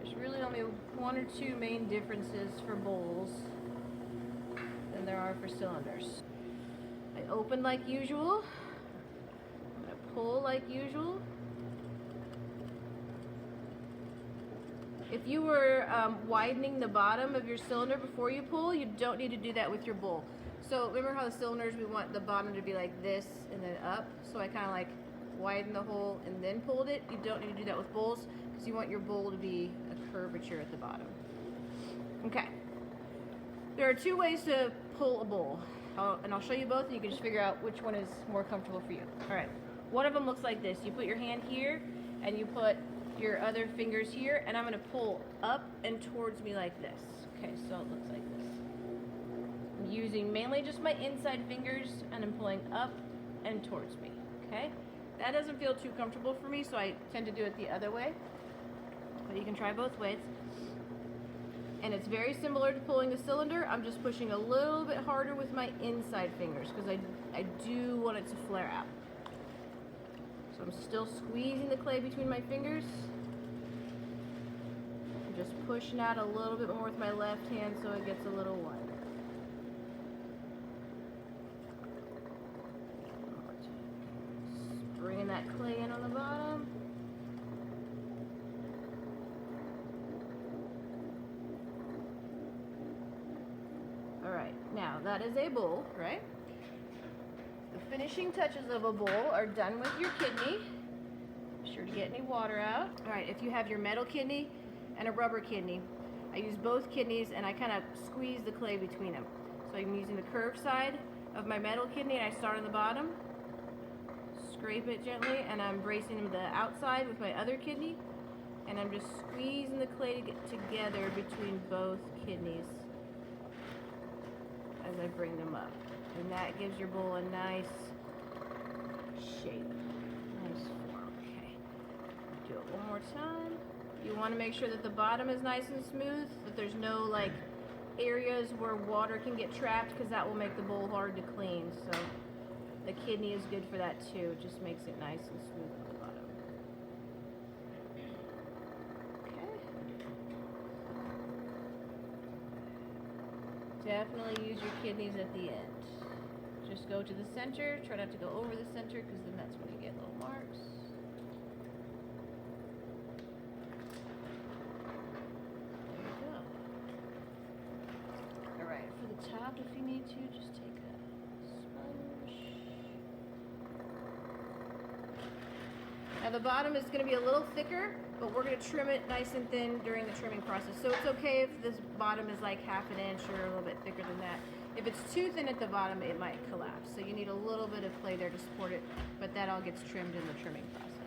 There's really only one or two main differences for bowls than there are for cylinders. I open like usual. I'm going to pull like usual. If you were widening the bottom of your cylinder before you pull, you don't need to do that with your bowl. So remember how the cylinders, we want the bottom to be like this and then up? So I kind of like widened the hole and then pulled it. You don't need to do that with bowls because you want your bowl to be a curvature at the bottom. Okay. There are two ways to pull a bowl. And I'll show you both and you can just figure out which one is more comfortable for you. Alright. One of them looks like this. You put your hand here and you put your other fingers here, and I'm going to pull up and towards me like this. Okay, so it looks like this. I'm using mainly just my inside fingers, and I'm pulling up and towards me. Okay, that doesn't feel too comfortable for me, so I tend to do it the other way. But you can try both ways. And it's very similar to pulling a cylinder. I'm just pushing a little bit harder with my inside fingers because I do want it to flare out. So I'm still squeezing the clay between my fingers. I'm just pushing out a little bit more with my left hand so it gets a little wider. Just bringing that clay in on the bottom. Alright, now that is a bowl, right? The finishing touches of a bowl are done with your kidney. Be sure to get any water out. Alright, if you have your metal kidney and a rubber kidney, I use both kidneys and I kind of squeeze the clay between them. So I'm using the curved side of my metal kidney and I start on the bottom, scrape it gently, and I'm bracing the outside with my other kidney, and I'm just squeezing the clay to get together between both kidneys as I bring them up. And that gives your bowl a nice shape. Nice form. Okay. Do it one more time. You want to make sure that the bottom is nice and smooth, that there's no like areas where water can get trapped, because that will make the bowl hard to clean. So the kidney is good for that too. It just makes it nice and smooth at the bottom. Definitely use your kidneys at the end. Just go to the center. Try not to go over the center because then that's when you get little marks. There you go. Alright, for the top, if you need to, just take a sponge. Now the bottom is going to be a little thicker, but we're going to trim it nice and thin during the trimming process. So it's okay if this bottom is like ½ an inch or a little bit thicker than that. If it's too thin at the bottom, it might collapse. So you need a little bit of clay there to support it, but that all gets trimmed in the trimming process.